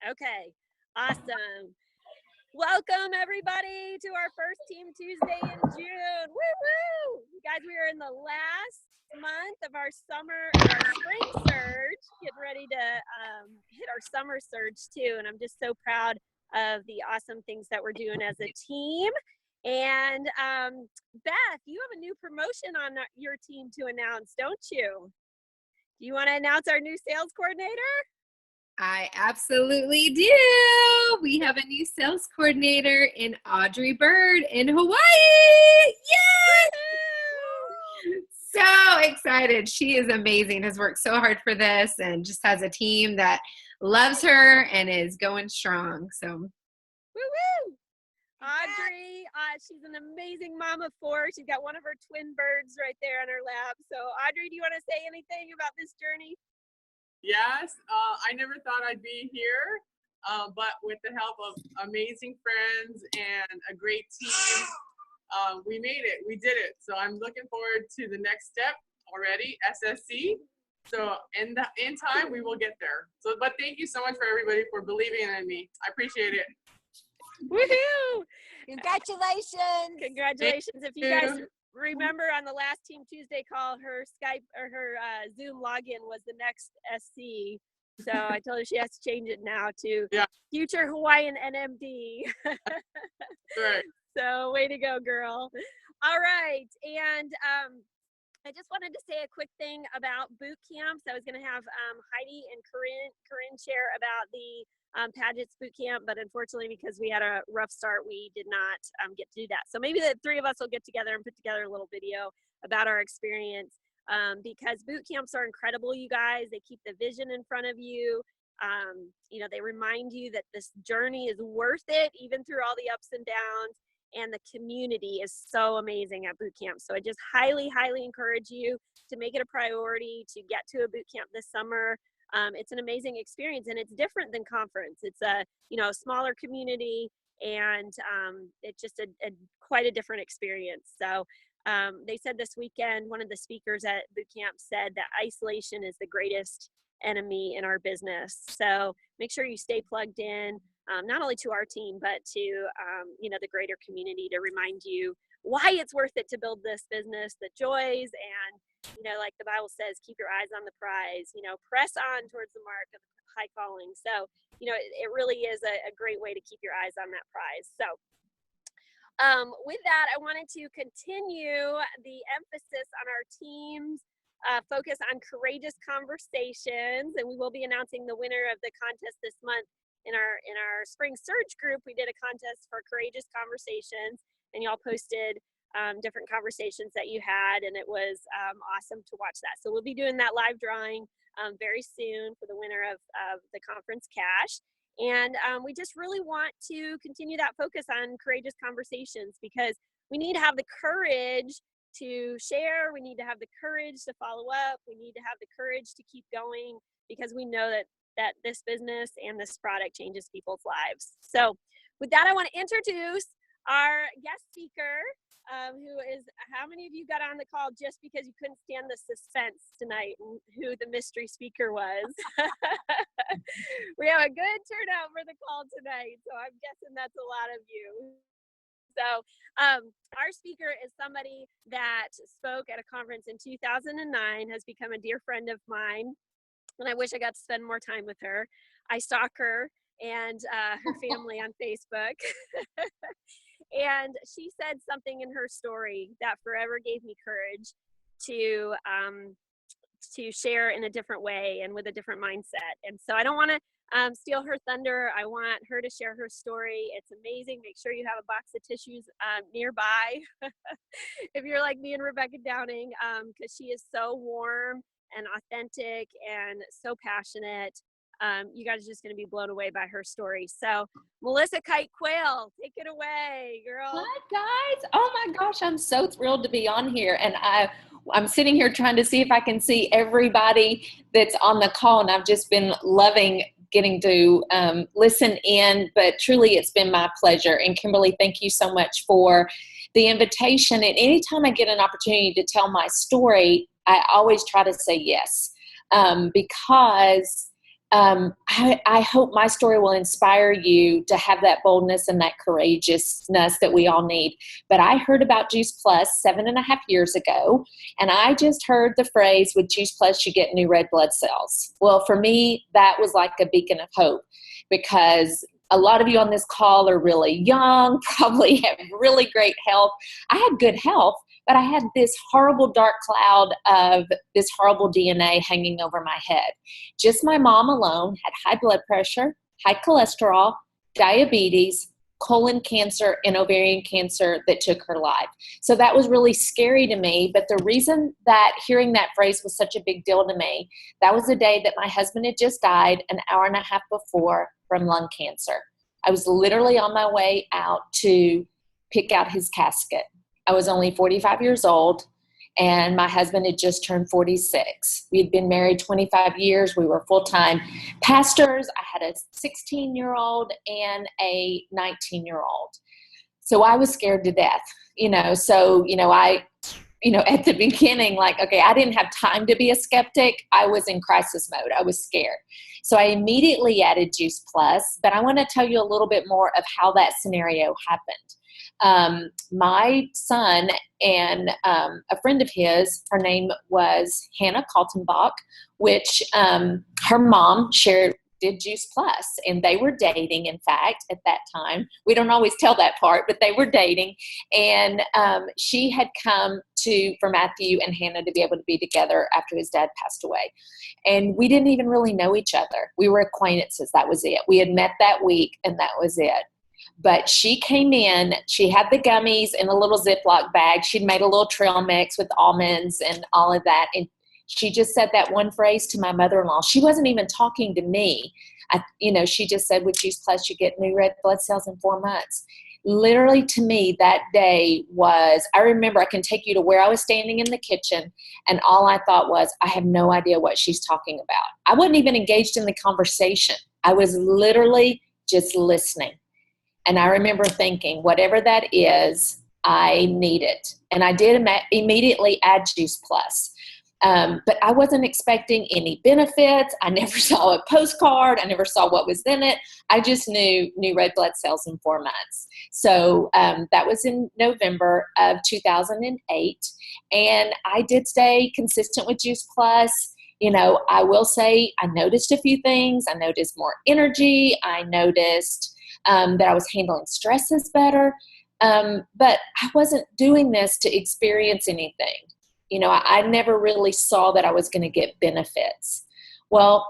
Okay, awesome. Welcome everybody to our first Team Tuesday in June. Woo woo! Guys, we are in the last month of our spring surge, getting ready to hit our summer surge too. And I'm just so proud of the awesome things that we're doing as a team. And Beth, you have a new promotion on your team to announce, don't you? Do you want to announce our new sales coordinator? I absolutely do. We have a new sales coordinator in Audrey Bird in Hawaii. Yay! So excited. She is amazing, has worked so hard for this and just has a team that loves her and is going strong. So, woo-woo! Audrey, she's an amazing mom of four. She's got one of her twin birds right there on her lap. So Audrey, do you want to say anything about this journey? Yes, I never thought I'd be here, but with the help of amazing friends and a great team, we made it. We did it. So I'm looking forward to the next step already, SSC. So in time, we will get there. So, but thank you so much for everybody for believing in me. I appreciate it. Woohoo! Congratulations! Congratulations! If you guys remember on the last Team Tuesday call, her Skype or her Zoom login was the next SC. So I told her she has to change it now to Future Hawaiian NMD. Right. So way to go, girl. All right. And I just wanted to say a quick thing about boot camps. I was going to have Heidi and Corinne share about the Paget's boot camp, but unfortunately, because we had a rough start, we did not get to do that. So maybe the three of us will get together and put together a little video about our experience, because boot camps are incredible, you guys. They keep the vision in front of you. You know, they remind you that this journey is worth it, even through all the ups and downs. And the community is so amazing at boot camp. So I just highly, highly encourage you to make it a priority to get to a boot camp this summer. It's an amazing experience, and it's different than conference. It's a smaller community, and it's just quite a different experience. So they said this weekend, one of the speakers at boot camp said that isolation is the greatest enemy in our business. So make sure you stay plugged in, not only to our team, but to the greater community, to remind you why it's worth it to build this business, the joys, and like the Bible says, keep your eyes on the prize, press on towards the mark of high calling. So, it really is a great way to keep your eyes on that prize. So, with that, I wanted to continue the emphasis on our team's focus on courageous conversations. And we will be announcing the winner of the contest this month in our spring surge group. We did a contest for courageous conversations, and y'all posted different conversations that you had, and it was awesome to watch that. So we'll be doing that live drawing very soon for the winner of the conference cash. And we just really want to continue that focus on courageous conversations, because we need to have the courage to share. We need to have the courage to follow up. We need to have the courage to keep going, because we know that this business and this product changes people's lives. So with that, I want to introduce our guest speaker, who is, how many of you got on the call just because you couldn't stand the suspense tonight and who the mystery speaker was? We have a good turnout for the call tonight, so I'm guessing that's a lot of you. So our speaker is somebody that spoke at a conference in 2009, has become a dear friend of mine, and I wish I got to spend more time with her. I stalk her and her family on Facebook. And she said something in her story that forever gave me courage to share in a different way and with a different mindset. And so I don't want to steal her thunder. I want her to share her story. It's amazing. Make sure you have a box of tissues nearby if you're like me and Rebecca Downing, because she is so warm and authentic and so passionate. You guys are just going to be blown away by her story. So, Melissa Keyt Quayle, take it away, girl. Hi, guys. Oh, my gosh. I'm so thrilled to be on here. And I'm sitting here trying to see if I can see everybody that's on the call. And I've just been loving getting to listen in. But truly, it's been my pleasure. And Kimberly, thank you so much for the invitation. And anytime I get an opportunity to tell my story, I always try to say yes, because I hope my story will inspire you to have that boldness and that courageousness that we all need. But I heard about Juice Plus 7.5 years ago, and I just heard the phrase, with Juice Plus, you get new red blood cells. Well, for me, that was like a beacon of hope, because a lot of you on this call are really young, probably have really great health. I had good health, but I had this horrible dark cloud of this horrible DNA hanging over my head. Just my mom alone had high blood pressure, high cholesterol, diabetes, colon cancer, and ovarian cancer that took her life. So that was really scary to me. But the reason that hearing that phrase was such a big deal to me, that was the day that my husband had just died an hour and a half before from lung cancer. I was literally on my way out to pick out his casket. I was only 45 years old, and my husband had just turned 46. We had been married 25 years. We were full-time pastors. I had a 16-year-old and a 19-year-old. So I was scared to death, at the beginning, I didn't have time to be a skeptic. I was in crisis mode. I was scared. So I immediately added Juice Plus, but I want to tell you a little bit more of how that scenario happened. My son and a friend of his, her name was Hannah Kaltenbach, which her mom did Juice Plus, and they were dating, in fact, at that time. We don't always tell that part, but they were dating, and she had come for Matthew and Hannah to be able to be together after his dad passed away. And we didn't even really know each other. We were acquaintances. That was it. We had met that week, and that was it. But she came in, she had the gummies in a little Ziploc bag. She'd made a little trail mix with almonds and all of that. And she just said that one phrase to my mother-in-law. She wasn't even talking to me. She just said, with Juice Plus, you get new red blood cells in 4 months. Literally, to me, that day I remember, I can take you to where I was standing in the kitchen, and all I thought was, I have no idea what she's talking about. I wasn't even engaged in the conversation. I was literally just listening. And I remember thinking, whatever that is, I need it. And I did immediately add Juice Plus. But I wasn't expecting any benefits. I never saw a postcard. I never saw what was in it. I just knew new red blood cells in 4 months. So that was in November of 2008. And I did stay consistent with Juice Plus. I will say I noticed a few things. I noticed more energy. I noticed that I was handling stresses better. But I wasn't doing this to experience anything. I never really saw that I was going to get benefits. Well,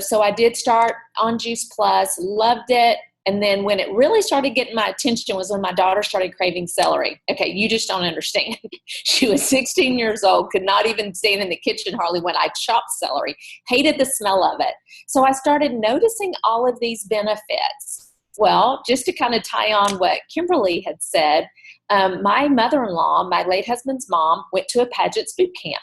so I did start on Juice Plus, loved it. And then when it really started getting my attention was when my daughter started craving celery. Okay, you just don't understand. She was 16 years old, could not even stand in the kitchen hardly when I chopped celery, hated the smell of it. So I started noticing all of these benefits. Well, just to kind of tie on what Kimberly had said, my mother-in-law, my late husband's mom, went to a pageants boot camp.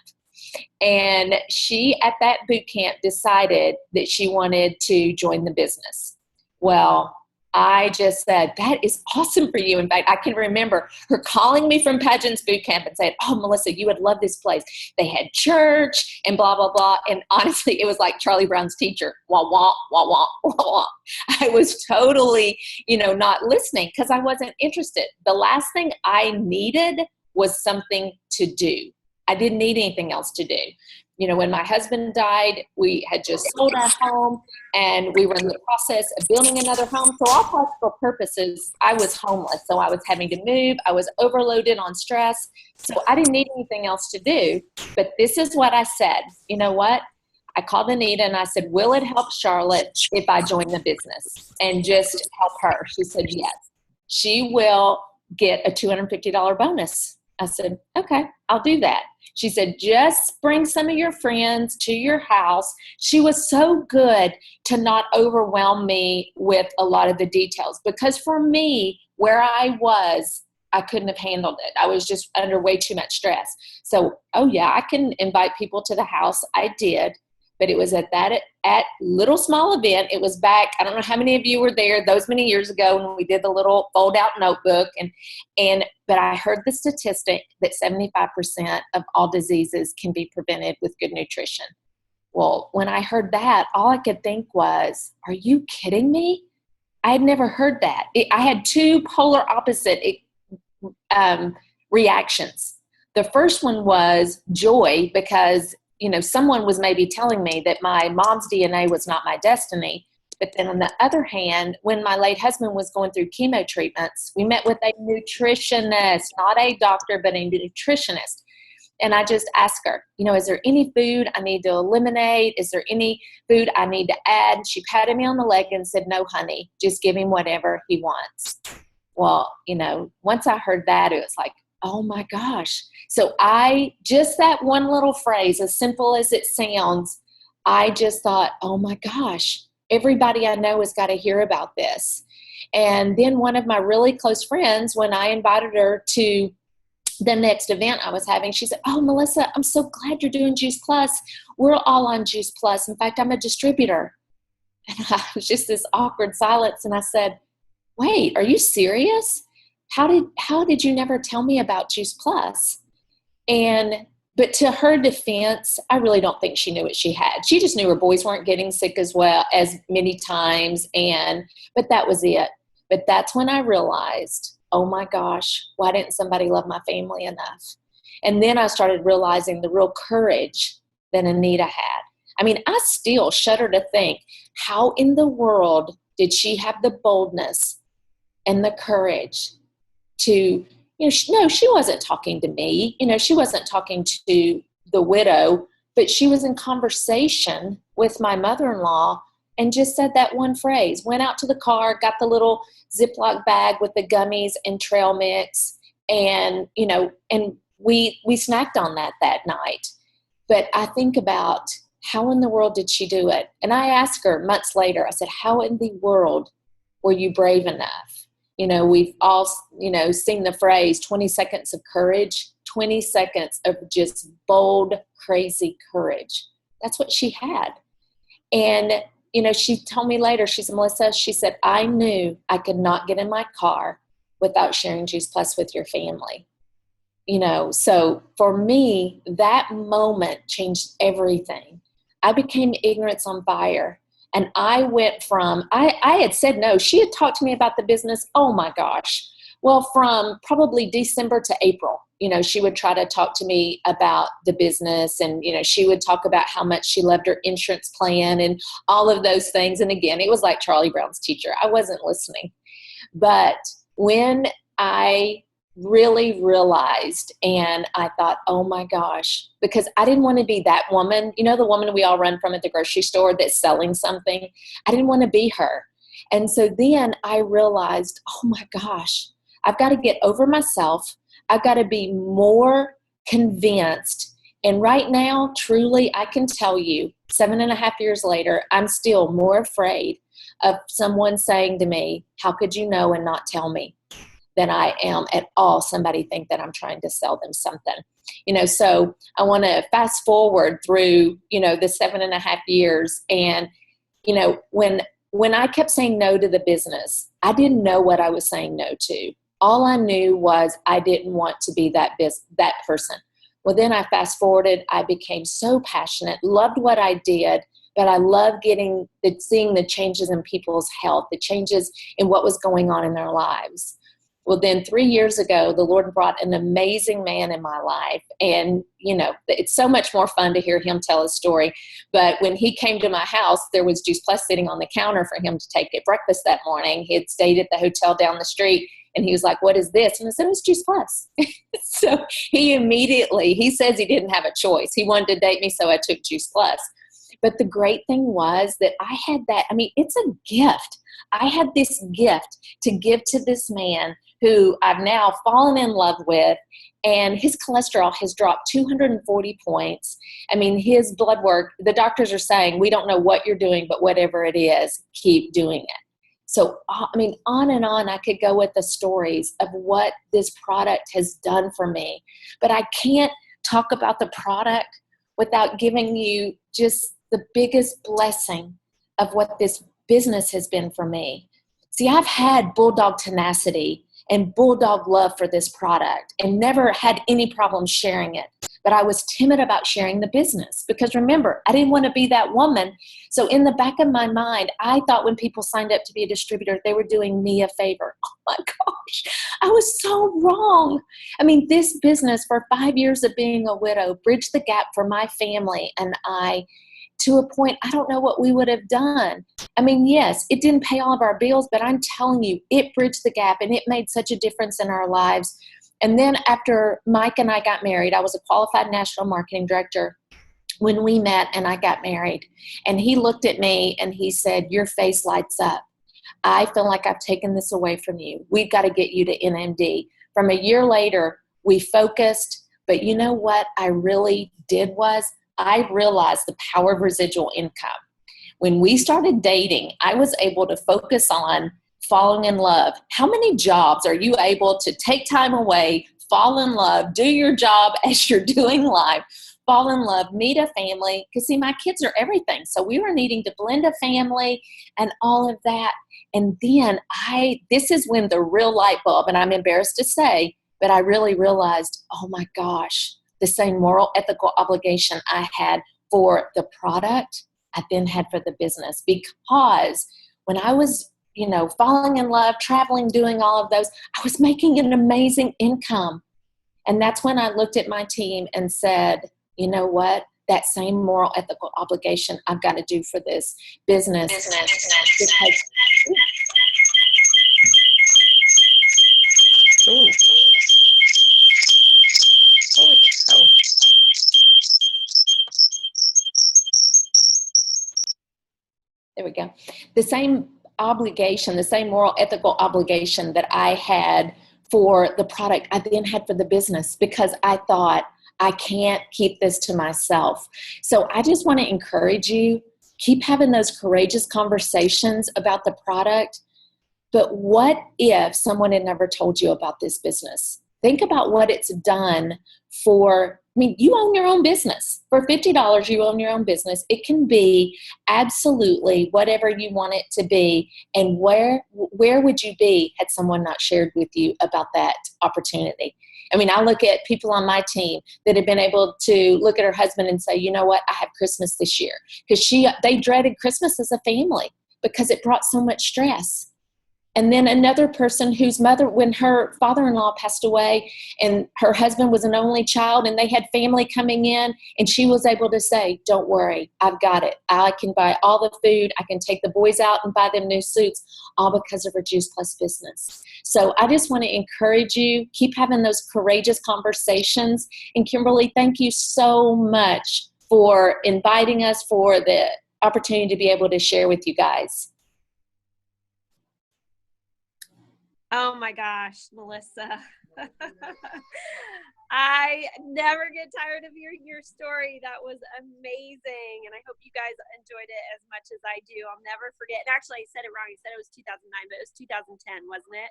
And she, at that boot camp, decided that she wanted to join the business. Well, I just said, that is awesome for you. In fact, I can remember her calling me from pageants boot camp and saying, oh, Melissa, you would love this place. They had church and blah, blah, blah. And honestly, it was like Charlie Brown's teacher. Wah, wah, wah, wah, wah, wah. I was totally, not listening because I wasn't interested. The last thing I needed was something to do. I didn't need anything else to do. When my husband died, we had just sold our home and we were in the process of building another home. For all practical purposes, I was homeless. So I was having to move. I was overloaded on stress. So I didn't need anything else to do. But this is what I said. You know what? I called Anita and I said, will it help Charlotte if I join the business and just help her? She said, yes. She will get a $250 bonus. I said, okay, I'll do that. She said, just bring some of your friends to your house. She was so good to not overwhelm me with a lot of the details because for me, where I was, I couldn't have handled it. I was just under way too much stress. So, oh yeah, I can invite people to the house. I did. But it was at little small event. It was back, I don't know how many of you were there those many years ago when we did the little fold out notebook. But I heard the statistic that 75% of all diseases can be prevented with good nutrition. Well, when I heard that, all I could think was, are you kidding me? I had never heard that. I had two polar opposite reactions. The first one was joy because, someone was maybe telling me that my mom's DNA was not my destiny. But then on the other hand, when my late husband was going through chemo treatments, we met with a nutritionist, not a doctor, but a nutritionist. And I just asked her, is there any food I need to eliminate? Is there any food I need to add? She patted me on the leg and said, no, honey, just give him whatever he wants. Well, once I heard that, it was like, oh my gosh. So just that one little phrase, as simple as it sounds, I just thought, oh my gosh, everybody I know has got to hear about this. And then one of my really close friends, when I invited her to the next event I was having, she said, oh, Melissa, I'm so glad you're doing Juice Plus. We're all on Juice Plus. In fact, I'm a distributor. And I was just this awkward silence. And I said, wait, are you serious? How did you never tell me about Juice Plus? But to her defense, I really don't think she knew what she had. She just knew her boys weren't getting sick as well as many times. But that was it. But that's when I realized, oh my gosh, why didn't somebody love my family enough? And then I started realizing the real courage that Anita had. I mean, I still shudder to think, how in the world did she have the boldness and the courage to, she wasn't talking to me. She wasn't talking to the widow, but she was in conversation with my mother-in-law and just said that one phrase, went out to the car, got the little Ziploc bag with the gummies and trail mix. And, and we snacked on that night. But I think about how in the world did she do it? And I asked her months later, I said, how in the world were you brave enough? We've all, seen the phrase 20 seconds of courage, 20 seconds of just bold, crazy courage. That's what she had. And she told me later, she said, Melissa, she said, I knew I could not get in my car without sharing Juice Plus with your family. So for me, that moment changed everything. I became ignorance on fire. And I went from, I had said no. She had talked to me about the business. Oh my gosh. Well, from probably December to April, she would try to talk to me about the business and, she would talk about how much she loved her insurance plan and all of those things. And again, it was like Charlie Brown's teacher. I wasn't listening. But when I really realized and I thought, oh my gosh, because I didn't want to be that woman, the woman we all run from at the grocery store that's selling something. I didn't want to be her. And so then I realized, oh my gosh, I've got to get over myself. I've got to be more convinced. And right now, truly, I can tell you 7.5 years later, I'm still more afraid of someone saying to me, how could you know and not tell me, than I am at all somebody think that I'm trying to sell them something. So I want to fast forward through, the 7.5 years. And, when I kept saying no to the business, I didn't know what I was saying no to. All I knew was I didn't want to be that person. Well, then I fast forwarded. I became so passionate, loved what I did, but I loved seeing the changes in people's health, the changes in what was going on in their lives. Well, then 3 years ago, the Lord brought an amazing man in my life. And, it's so much more fun to hear him tell his story. But when he came to my house, there was Juice Plus sitting on the counter for him to take at breakfast that morning. He had stayed at the hotel down the street. And he was like, what is this? And I said, it's Juice Plus. So he says he didn't have a choice. He wanted to date me, so I took Juice Plus. But the great thing was that I had that. I mean, it's a gift. I had this gift to give to this man who I've now fallen in love with, and his cholesterol has dropped 240 points. I mean, his blood work, the doctors are saying, we don't know what you're doing, but whatever it is, keep doing it. So, I mean, on and on I could go with the stories of what this product has done for me. But I can't talk about the product without giving you just the biggest blessing of what this business has been for me. See, I've had bulldog tenacity and bulldog love for this product and never had any problem sharing it. But I was timid about sharing the business because remember, I didn't want to be that woman. So in the back of my mind, I thought when people signed up to be a distributor, they were doing me a favor. Oh my gosh, I was so wrong. I mean, this business for 5 years of being a widow bridged the gap for my family and I, to a point, I don't know what we would have done. I mean, yes, it didn't pay all of our bills, but I'm telling you, it bridged the gap and it made such a difference in our lives. And then after Mike and I got married, I was a qualified national marketing director when we met and I got married. And he looked at me and he said, your face lights up. I feel like I've taken this away from you. We've got to get you to NMD. From a year later, we focused, but you know what I really did was I realized the power of residual income. When we started dating, I was able to focus on falling in love. How many jobs are you able to take time away, fall in love, do your job as you're doing life, fall in love, meet a family? Because see, my kids are everything. So we were needing to blend a family and all of that. And then this is when the real light bulb, and I'm embarrassed to say, but I really realized, oh my gosh, the same moral, ethical obligation I had for the product, I then had for the business. Because when I was, falling in love, traveling, doing all of those, I was making an amazing income. And that's when I looked at my team and said, you know what? That same moral, ethical obligation I've got to do for this business. Because, Ooh. Holy cow. there we go. The same obligation, the same moral, ethical obligation that I had for the product, I then had for the business, because I thought, I can't keep this to myself. So I just want to encourage you, keep having those courageous conversations about the product. But what if someone had never told you about this business? Think about what it's done for, you own your own business. For $50, you own your own business. It can be absolutely whatever you want it to be. And where would you be had someone not shared with you about that opportunity? I look at people on my team that have been able to look at her husband and say, you know what, I have Christmas this year. Because they dreaded Christmas as a family because it brought so much stress. And then another person whose mother, when her father-in-law passed away and her husband was an only child and they had family coming in, and she was able to say, don't worry, I've got it. I can buy all the food. I can take the boys out and buy them new suits, all because of her Juice Plus business. So I just want to encourage you, keep having those courageous conversations. And Kimberly, thank you so much for inviting us, for the opportunity to be able to share with you guys. Oh my gosh, Melissa. I never get tired of your story. That was amazing. And I hope you guys enjoyed it as much as I do. I'll never forget. And actually, I said it wrong. I said it was 2009, but it was 2010, wasn't it?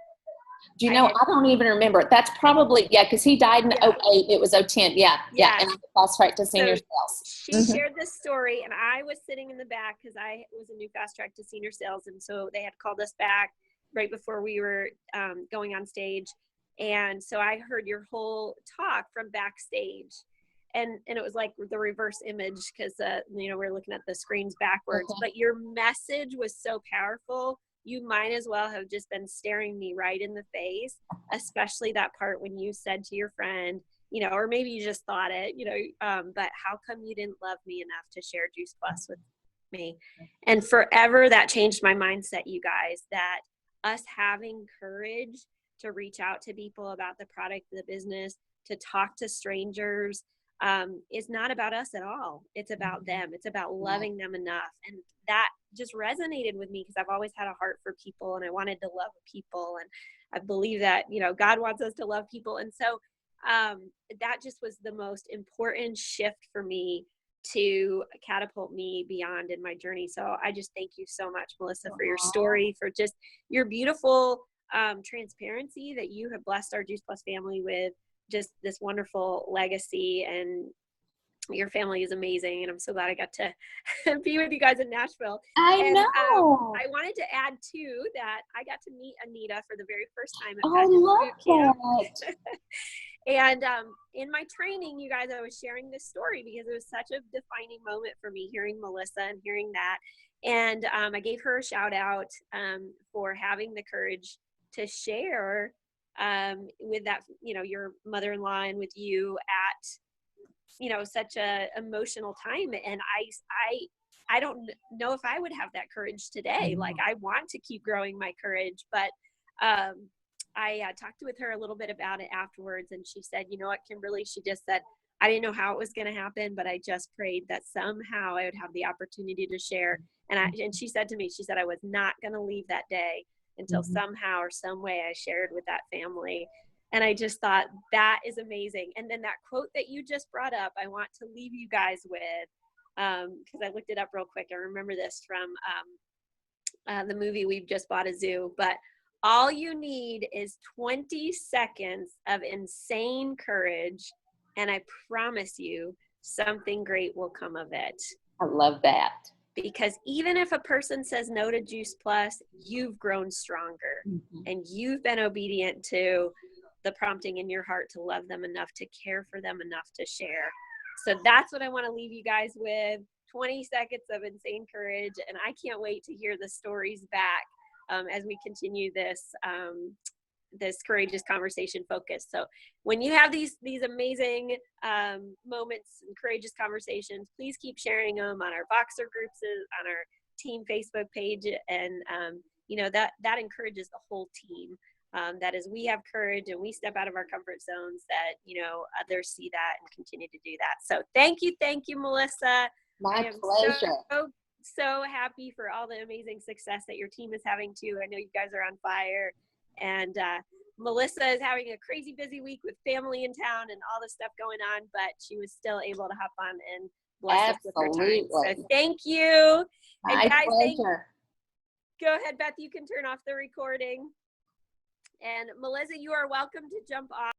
Do you know, I don't even remember. That's probably, because he died in 08. It was 010. Yeah. And I fast track to senior sales. She shared this story, and I was sitting in the back because I was a new fast track to senior sales. And so they had called us back right before we were going on stage. And so I heard your whole talk from backstage, and it was like the reverse image because, we're looking at the screens backwards, but your message was so powerful. You might as well have just been staring me right in the face, especially that part when you said to your friend, or maybe you just thought it, but how come you didn't love me enough to share Juice Plus with me? And forever that changed my mindset, you guys, that us having courage to reach out to people about the product, the business, to talk to strangers, is not about us at all. It's about them. It's about loving them enough. And that just resonated with me because I've always had a heart for people and I wanted to love people. And I believe that, God wants us to love people. And so that just was the most important shift for me to catapult me beyond in my journey. So I just thank you so much, Melissa, for your story, for just your beautiful transparency that you have blessed our Juice Plus family with, just this wonderful legacy. And your family is amazing, and I'm so glad I got to be with you guys in Nashville. I And know. I wanted to add too that I got to meet Anita for the very first time at I Pageant love Boot Camp. that. And in my training, you guys, I was sharing this story because it was such a defining moment for me, hearing Melissa and hearing that. And I gave her a shout out for having the courage to share with that, your mother-in-law and with you at, such a emotional time. And I don't know if I would have that courage today. Like, I want to keep growing my courage, but I talked with her a little bit about it afterwards, and she said, you know what, Kimberly, she just said, I didn't know how it was going to happen, but I just prayed that somehow I would have the opportunity to share. And she said to me, she said, I was not going to leave that day until somehow or some way I shared with that family. And I just thought, that is amazing. And then that quote that you just brought up, I want to leave you guys with, because I looked it up real quick. I remember this from the movie We've Just Bought a Zoo. But all you need is 20 seconds of insane courage, and I promise you something great will come of it. I love that. Because even if a person says no to Juice Plus, you've grown stronger, and you've been obedient to the prompting in your heart to love them enough, to care for them enough to share. So that's what I want to leave you guys with, 20 seconds of insane courage. And I can't wait to hear the stories back as we continue this this courageous conversation focus. So when you have these amazing moments and courageous conversations, please keep sharing them on our Voxer groups, on our team Facebook page. And, that encourages the whole team. That as we have courage and we step out of our comfort zones, that, others see that and continue to do that. So thank you, Melissa. My pleasure. So happy for all the amazing success that your team is having too. I know you guys are on fire. And Melissa is having a crazy busy week with family in town and all this stuff going on, but she was still able to hop on and bless us with her time. So thank you. My and guys, pleasure. Go ahead, Beth, you can turn off the recording. And Melissa, you are welcome to jump off.